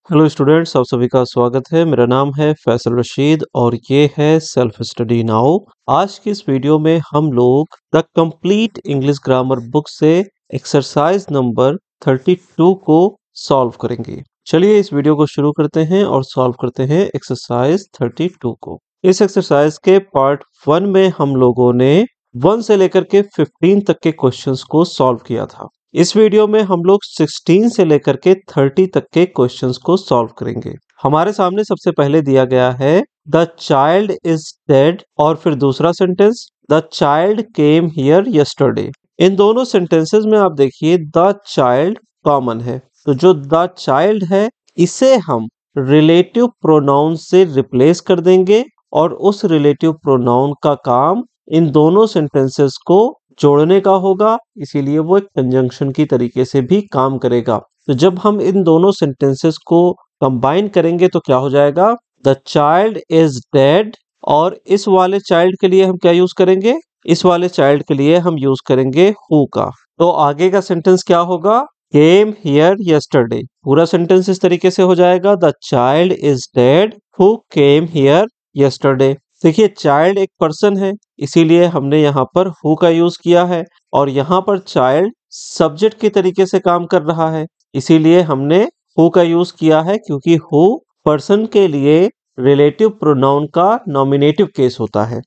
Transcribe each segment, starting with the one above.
Hello students, आप सभी का स्वागत है। मेरा नाम है फैसल रशीद और ये है सेल्फ स्टडी नाउ। आज की इस वीडियो में हम लोग the complete English grammar book से एक्सरसाइज नंबर 32 को सॉल्व करेंगे। चलिए इस वीडियो को शुरू करते हैं और सॉल्व करते हैं एक्सरसाइज 32 को। इस एक्सरसाइज के पार्ट 1 में हम लोगों ने 1 से लेकर के 15 तक के क्वेश्चंस को सॉल्व किया था। इस वीडियो में हम लोग 16 से लेकर के 30 तक के क्वेश्चंस को सॉल्व करेंगे। हमारे सामने सबसे पहले दिया गया है द चाइल्ड इज डेड और फिर दूसरा sentence the child came here yesterday. इन दोनों सेंटेंसेस में आप देखिए द चाइल्ड कॉमन है, तो जो द चाइल्ड है इसे हम रिलेटिव प्रोनाउन से रिप्लेस कर देंगे और उस रिलेटिव प्रोनाउन का काम इन दोनों सेंटेंसेस को जोड़ने का होगा, इसीलिए वो एक कंजंक्शन की तरीके से भी काम करेगा। तो जब हम इन दोनों सेंटेंसेस को कंबाइन करेंगे तो क्या हो जाएगा, द चाइल्ड इज डेड। और इस वाले चाइल्ड के लिए हम क्या यूज करेंगे, इस वाले चाइल्ड के लिए हम यूज करेंगे हु का। तो आगे का सेंटेंस क्या होगा, केम हियर यस्टरडे। पूरा सेंटेंस इस तरीके से हो जाएगा, the child is dead who came here yesterday. देखिए चाइल्ड एक पर्सन है, इसीलिए हमने यहाँ पर हु का यूज किया है और यहाँ पर चाइल्ड सब्जेक्ट की तरीके से काम कर रहा है, इसीलिए हमने हु का यूज किया है, क्योंकि हु पर्सन के लिए रिलेटिव प्रोनाउन का नॉमिनेटिव केस होता है।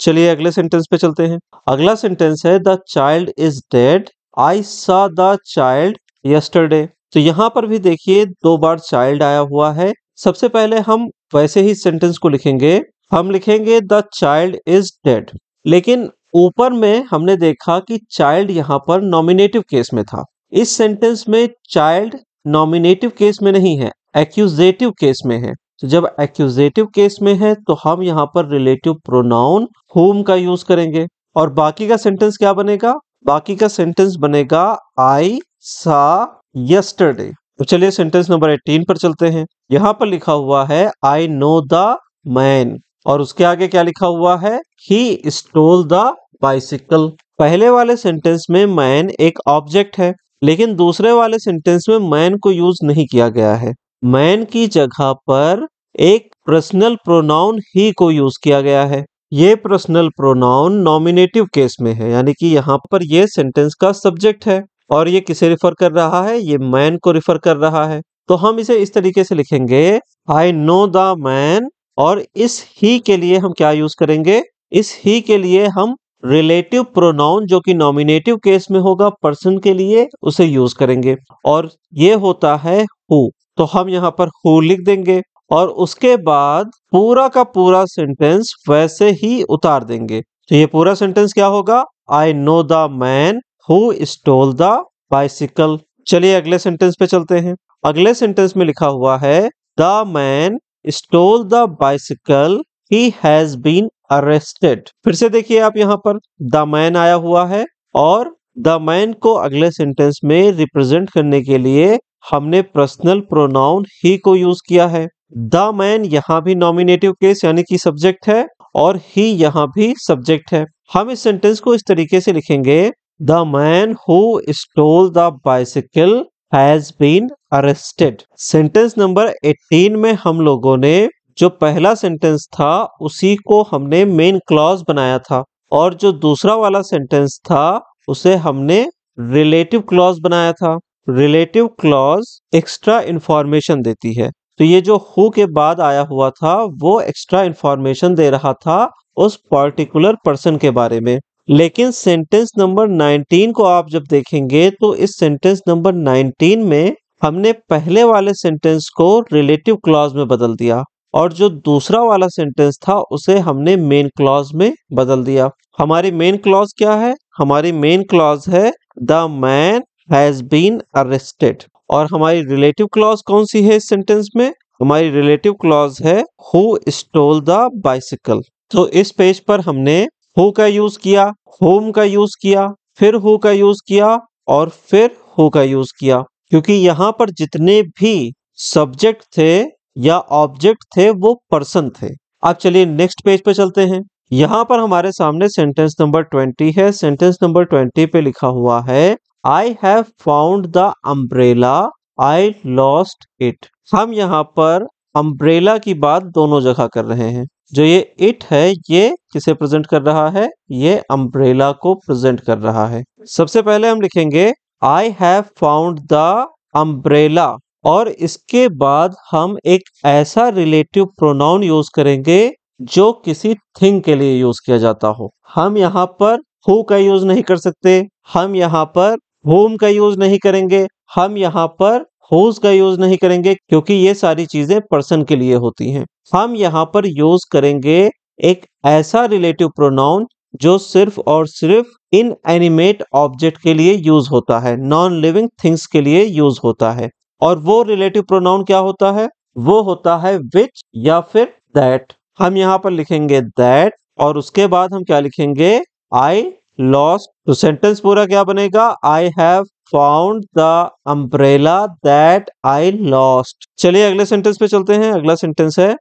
चलिए अगले सेंटेंस पे चलते हैं। अगला सेंटेंस है the child is dead I saw the child yesterday. तो यहाँ पर भी देखिए 2 बार चाइल्ड आया हुआ है। सबसे पहले हम वैसे ही सेंटेंस को लिखेंगे, हम लिखेंगे द चाइल्ड इज डेड, लेकिन ऊपर में हमने देखा कि चाइल्ड यहाँ पर नॉमिनेटिव केस में था। इस सेंटेंस में चाइल्ड नॉमिनेटिव केस में नहीं है, एक्यूजेटिव केस में है। तो जब एक्यूजेटिव केस में है तो हम यहाँ पर रिलेटिव प्रोनाउन whom का यूज करेंगे और बाकी का सेंटेंस क्या बनेगा, बाकी का सेंटेंस बनेगा आई saw yesterday। तो चलिए सेंटेंस नंबर 18 पर चलते हैं। यहाँ पर लिखा हुआ है आई नो द मैन और उसके आगे क्या लिखा हुआ है, ही स्टोल द बाइसिकल। पहले वाले सेंटेंस में मैन एक ऑब्जेक्ट है, लेकिन दूसरे वाले सेंटेंस में मैन को यूज नहीं किया गया है। मैन की जगह पर एक पर्सनल प्रोनाउन ही को यूज किया गया है। ये पर्सनल प्रोनाउन नॉमिनेटिव केस में है, यानी कि यहाँ पर ये सेंटेंस का सब्जेक्ट है और ये किसे रिफर कर रहा है, ये मैन को रिफर कर रहा है। तो हम इसे इस तरीके से लिखेंगे, आई नो द मैन, और इस ही के लिए हम क्या यूज करेंगे, इस ही के लिए हम रिलेटिव प्रोनाउन जो कि नॉमिनेटिव केस में होगा पर्सन के लिए, उसे यूज करेंगे और ये होता है हु। तो हम यहाँ पर हु लिख देंगे और उसके बाद पूरा का पूरा सेंटेंस वैसे ही उतार देंगे। तो ये पूरा सेंटेंस क्या होगा, I know the man who stole the bicycle. चलिए अगले सेंटेंस पे चलते हैं। अगले सेंटेंस में लिखा हुआ है the man stole the bicycle he has been arrested. फिर से देखिए आप यहाँ पर द मैन आया हुआ है और द मैन को अगले सेंटेंस में रिप्रेजेंट करने के लिए हमने पर्सनल प्रोनाउन ही को यूज किया है। द मैन यहाँ भी नॉमिनेटिव केस यानी कि सब्जेक्ट है और ही यहाँ भी सब्जेक्ट है। हम इस सेंटेंस को इस तरीके से लिखेंगे, the man who stole the bicycle has been arrested. Sentence number 18 में हम लोगों ने जो पहला सेंटेंस था उसी को हमने मेन क्लॉज बनाया था और जो दूसरा वाला सेंटेंस था उसे हमने रिलेटिव क्लॉज बनाया था। रिलेटिव क्लॉज एक्स्ट्रा इंफॉर्मेशन देती है, तो ये जो हु के बाद आया हुआ था वो एक्स्ट्रा इंफॉर्मेशन दे रहा था उस पर्टिकुलर पर्सन के बारे में। लेकिन सेंटेंस नंबर 19 को आप जब देखेंगे तो इस सेंटेंस नंबर 19 में हमने पहले वाले सेंटेंस को रिलेटिव क्लॉज में बदल दिया और जो दूसरा वाला सेंटेंस था उसे हमने मेन क्लॉज में बदल दिया। हमारी मेन क्लॉज क्या है, हमारी मेन क्लॉज है the man has been arrested और हमारी रिलेटिव क्लॉज कौन सी है इस सेंटेंस में, हमारी रिलेटिव क्लॉज है हु स्टोल द बाइसिकल। तो इस पेज पर हमने हु का यूज किया, होम का यूज किया, फिर हु का यूज किया और फिर हु का यूज किया, क्योंकि यहाँ पर जितने भी सब्जेक्ट थे या ऑब्जेक्ट थे वो पर्सन थे। अब चलिए नेक्स्ट पेज पे चलते हैं। यहाँ पर हमारे सामने सेंटेंस नंबर 20 है। सेंटेंस नंबर 20 पे लिखा हुआ है I have found the umbrella I lost it. हम यहाँ पर अम्ब्रेला की बात दोनों जगह कर रहे हैं। जो ये इट है ये किसे प्रेजेंट कर रहा है? ये अम्ब्रेला को प्रेजेंट कर रहा है। सबसे पहले हम लिखेंगे I have found the umbrella और इसके बाद हम एक ऐसा रिलेटिव प्रोनाउन यूज करेंगे जो किसी थिंग के लिए यूज किया जाता हो। हम यहाँ पर हु का यूज नहीं कर सकते, हम यहाँ पर whom का यूज नहीं करेंगे, हम यहाँ पर whose का यूज नहीं करेंगे क्योंकि ये सारी चीजें पर्सन के लिए होती हैं। हम यहाँ पर यूज करेंगे एक ऐसा रिलेटिव प्रोनाउन जो सिर्फ और सिर्फ इन एनिमेट ऑब्जेक्ट के लिए यूज होता है, नॉन लिविंग थिंग्स के लिए यूज होता है। और वो रिलेटिव प्रोनाउन क्या होता है? वो होता है विच या फिर दैट। हम यहाँ पर लिखेंगे दैट और उसके बाद हम क्या लिखेंगे? I lost. तो सेंटेंस पूरा क्या बनेगा? I have found the umbrella that I lost. चलिए अगले सेंटेंस पे चलते हैं। अगला सेंटेंस है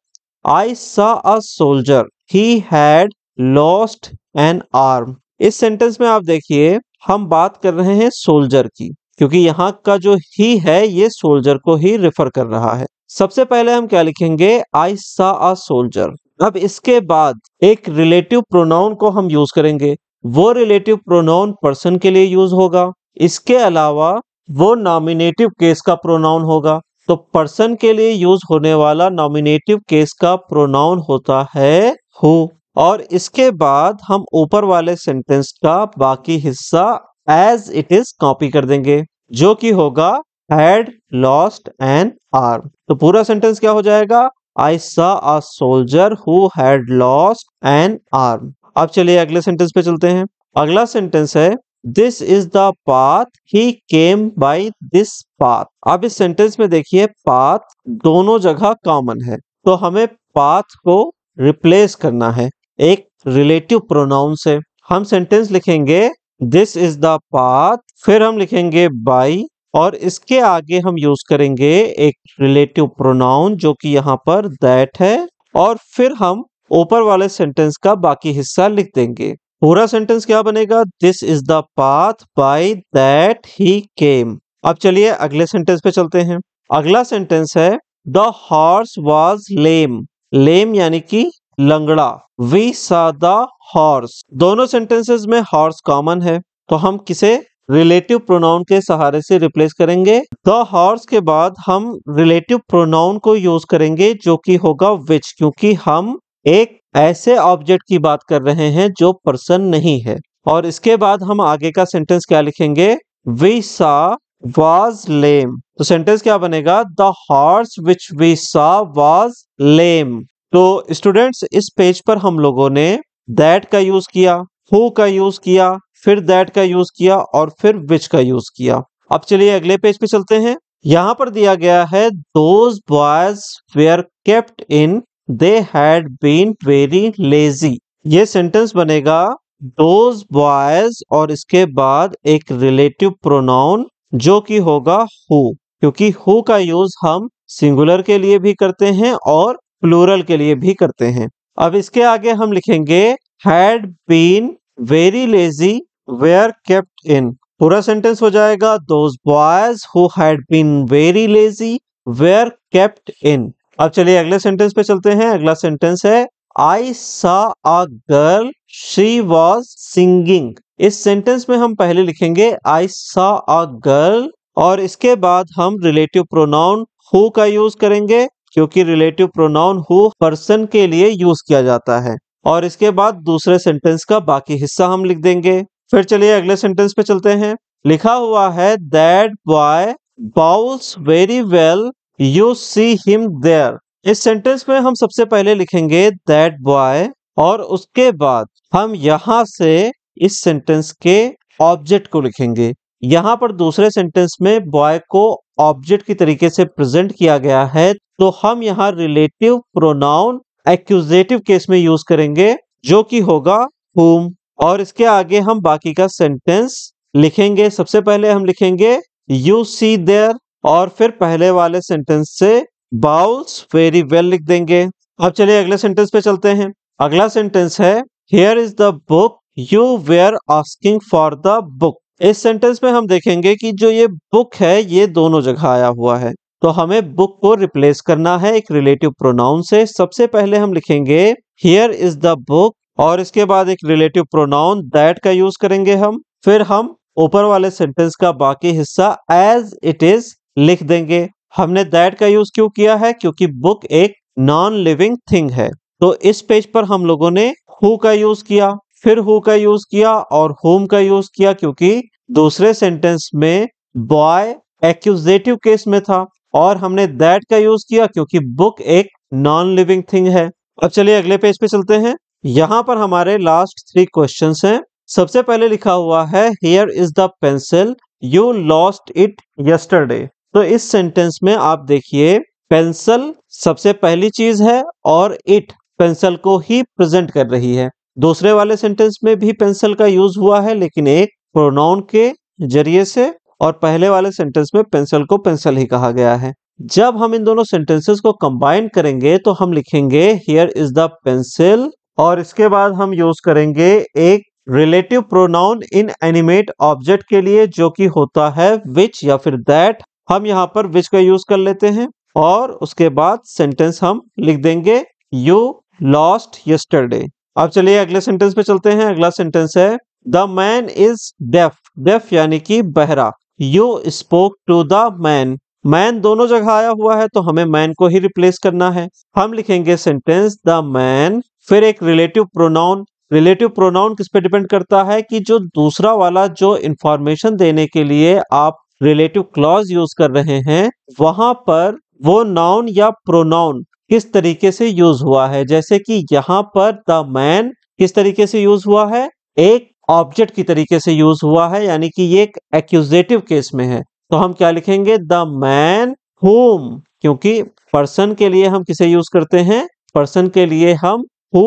I saw a soldier he had lost N arm. इस सेंटेंस में आप देखिए हम बात कर रहे हैं सोल्जर की, क्योंकि यहाँ का जो ही है ये सोल्जर को ही रेफर कर रहा है। सबसे पहले हम क्या लिखेंगे? I saw a soldier. अब इसके बाद एक रिलेटिव प्रोनाउन को हम यूज करेंगे। वो रिलेटिव प्रोनाउन पर्सन के लिए यूज होगा। इसके अलावा वो नॉमिनेटिव केस का प्रोनाउन होगा। तो पर्सन के लिए यूज होने वाला नॉमिनेटिव केस का प्रोनाउन होता है हु। और इसके बाद हम ऊपर वाले सेंटेंस का बाकी हिस्सा एज इट इज कॉपी कर देंगे, जो कि होगा हैड लॉस्ट एन आर्म। तो पूरा सेंटेंस क्या हो जाएगा? I saw a soldier who had lost N arm. अब चलिए अगले सेंटेंस पे चलते हैं। अगला सेंटेंस है this is the path he came by this path. अब इस सेंटेंस में देखिए पाथ दोनों जगह कॉमन है, तो हमें पाथ को रिप्लेस करना है एक रिलेटिव प्रोनाउन से। हम सेंटेंस लिखेंगे दिस इज द पाथ, फिर हम लिखेंगे बाय और इसके आगे हम यूज करेंगे एक रिलेटिव प्रोनाउन जो कि यहाँ पर दैट है, और फिर हम ऊपर वाले सेंटेंस का बाकी हिस्सा लिख देंगे। पूरा सेंटेंस क्या बनेगा? This is the path by that he came. अब चलिए अगले सेंटेंस पे चलते हैं। अगला सेंटेंस है the horse was lame. Lame यानी कि लंगड़ा। We saw the horse. दोनों सेंटेंसेस में हॉर्स कॉमन है, तो हम किसे रिलेटिव प्रोनाउन के सहारे से रिप्लेस करेंगे? द हॉर्स के बाद हम रिलेटिव प्रोनाउन को यूज करेंगे जो कि होगा विच, क्योंकि हम एक ऐसे ऑब्जेक्ट की बात कर रहे हैं जो पर्सन नहीं है। और इसके बाद हम आगे का सेंटेंस क्या लिखेंगे? We saw was lame. तो सेंटेंस क्या बनेगा? The horse which we saw was lame. तो स्टूडेंट्स इस पेज पर हम लोगों ने दैट का यूज किया, हु का यूज किया, फिर दैट का यूज किया और फिर विच का यूज किया। अब चलिए अगले पेज पे चलते हैं। यहाँ पर दिया गया है those boys were kept in they had been very lazy. ये सेंटेंस बनेगा दोज बॉयज और इसके बाद एक रिलेटिव प्रोनाउन जो कि होगा हु, क्योंकि हु का यूज हम सिंगुलर के लिए भी करते हैं और प्लूरल के लिए भी करते हैं। अब इसके आगे हम लिखेंगे had been very lazy were kept in. पूरा सेंटेंस हो जाएगा those boys who had been very lazy were kept in. अब चलिए अगले सेंटेंस पे चलते हैं। अगला सेंटेंस है I saw a girl she was singing. इस सेंटेंस में हम पहले लिखेंगे आई सॉ अ गर्ल और इसके बाद हम रिलेटिव प्रोनाउन हु का यूज करेंगे, क्योंकि रिलेटिव प्रोनाउन हु पर्सन के लिए यूज किया जाता है। और इसके बाद दूसरे सेंटेंस का बाकी हिस्सा हम लिख देंगे। फिर चलिए अगले सेंटेंस पे चलते हैं। लिखा हुआ है that boy bowls very well you see him there. इस सेंटेंस में हम सबसे पहले लिखेंगे दैट बॉय और उसके बाद हम यहाँ से इस सेंटेंस के ऑब्जेक्ट को लिखेंगे। यहाँ पर दूसरे सेंटेंस में बॉय को ऑब्जेक्ट की तरीके से प्रेजेंट किया गया है, तो हम यहाँ रिलेटिव प्रोनाउन एक्यूजेटिव केस में यूज करेंगे जो कि होगा whom। और इसके आगे हम बाकी का सेंटेंस लिखेंगे। सबसे पहले हम लिखेंगे यू सी देयर और फिर पहले वाले सेंटेंस से बाउल्स वेरी वेल लिख देंगे। अब चलिए अगले सेंटेंस पे चलते हैं। अगला सेंटेंस है here is the book you were asking for the book. इस सेंटेंस में हम देखेंगे कि जो ये बुक है ये दोनों जगह आया हुआ है। तो हमें बुक को रिप्लेस करना है एक रिलेटिव प्रोनाउन से। सबसे पहले हम लिखेंगे हियर इज द बुक और इसके बाद एक रिलेटिव प्रोनाउन दैट का यूज करेंगे हम। फिर हम ऊपर वाले सेंटेंस का बाकी हिस्सा एज इट इज लिख देंगे। हमने दैट का यूज क्यों किया है? क्योंकि बुक एक नॉन लिविंग थिंग है। तो इस पेज पर हम लोगों ने हु का यूज किया, फिर हु का यूज किया और होम का यूज किया, क्योंकि दूसरे सेंटेंस में बॉय एक्यूजेटिव केस में था। और हमने दैट का यूज किया क्योंकि बुक एक नॉन लिविंग थिंग है। अब चलिए अगले पेज पे चलते हैं। यहाँ पर हमारे लास्ट 3 क्वेश्चंस हैं। सबसे पहले लिखा हुआ है here is the pencil you lost it yesterday. तो इस सेंटेंस में आप देखिए पेंसिल सबसे पहली चीज है और इट पेंसिल को ही प्रेजेंट कर रही है। दूसरे वाले सेंटेंस में भी पेंसिल का यूज हुआ है लेकिन एक प्रोनाउन के जरिए से, और पहले वाले सेंटेंस में पेंसिल को पेंसिल ही कहा गया है। जब हम इन दोनों सेंटेंसेस को कंबाइन करेंगे तो हम लिखेंगे हियर इज द पेंसिल और इसके बाद हम यूज करेंगे एक रिलेटिव प्रोनाउन इन एनिमेट ऑब्जेक्ट के लिए जो कि होता है विच या फिर दैट। हम यहाँ पर विच का यूज कर लेते हैं और उसके बाद सेंटेंस हम लिख देंगे यू लॉस्ट यस्टरडे। अब चलिए अगले सेंटेंस पे चलते हैं। अगला सेंटेंस है the man is deaf. Deaf यानी कि बहरा। You spoke to the man. Man दोनों जगह आया हुआ है तो हमें मैन को ही रिप्लेस करना है। हम लिखेंगे सेंटेंस द मैन, फिर एक रिलेटिव प्रोनाउन। रिलेटिव प्रोनाउन किस पे डिपेंड करता है कि जो दूसरा वाला जो इंफॉर्मेशन देने के लिए आप रिलेटिव क्लॉज यूज कर रहे हैं वहां पर वो नाउन या प्रोनाउन किस तरीके से यूज हुआ है। जैसे कि यहाँ पर द मैन किस तरीके से यूज हुआ है? एक ऑब्जेक्ट की तरीके से यूज हुआ है, यानी कि ये एक एक्यूजेटिव केस में है। तो हम क्या लिखेंगे? द मैन हुम, क्योंकि पर्सन के लिए हम किसे यूज करते हैं? पर्सन के लिए हम हु,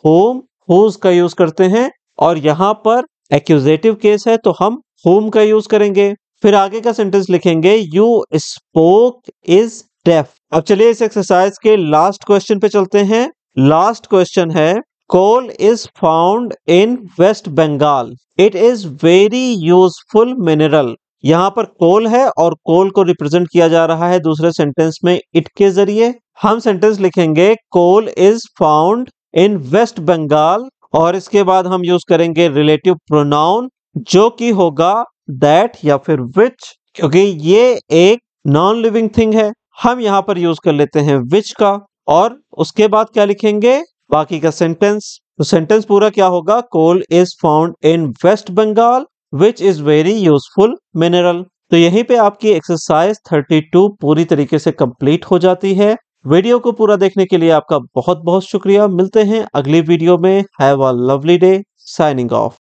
होम, हुज का यूज करते हैं। और यहाँ पर एक्यूजेटिव केस है तो हम होम का यूज करेंगे। फिर आगे का सेंटेंस लिखेंगे यू स्पोक इज डेफ। अब चलिए इस एक्सरसाइज के लास्ट क्वेश्चन पे चलते हैं। लास्ट क्वेश्चन है coal is found in West Bengal, it is very useful mineral. यहाँ पर कोल है और कोल को रिप्रेजेंट किया जा रहा है दूसरे सेंटेंस में इट के जरिए। हम सेंटेंस लिखेंगे coal is found in West Bengal और इसके बाद हम यूज करेंगे रिलेटिव प्रोनाउन जो कि होगा दैट या फिर विच, क्योंकि ये एक नॉन लिविंग थिंग है। हम यहाँ पर यूज कर लेते हैं विच का और उसके बाद क्या लिखेंगे? बाकी का सेंटेंस। तो सेंटेंस पूरा क्या होगा? Coal is found in West Bengal which is very useful mineral. तो यहीं पे आपकी एक्सरसाइज 32 पूरी तरीके से कंप्लीट हो जाती है। वीडियो को पूरा देखने के लिए आपका बहुत बहुत शुक्रिया। मिलते हैं अगली वीडियो में। Have a lovely day. Signing off.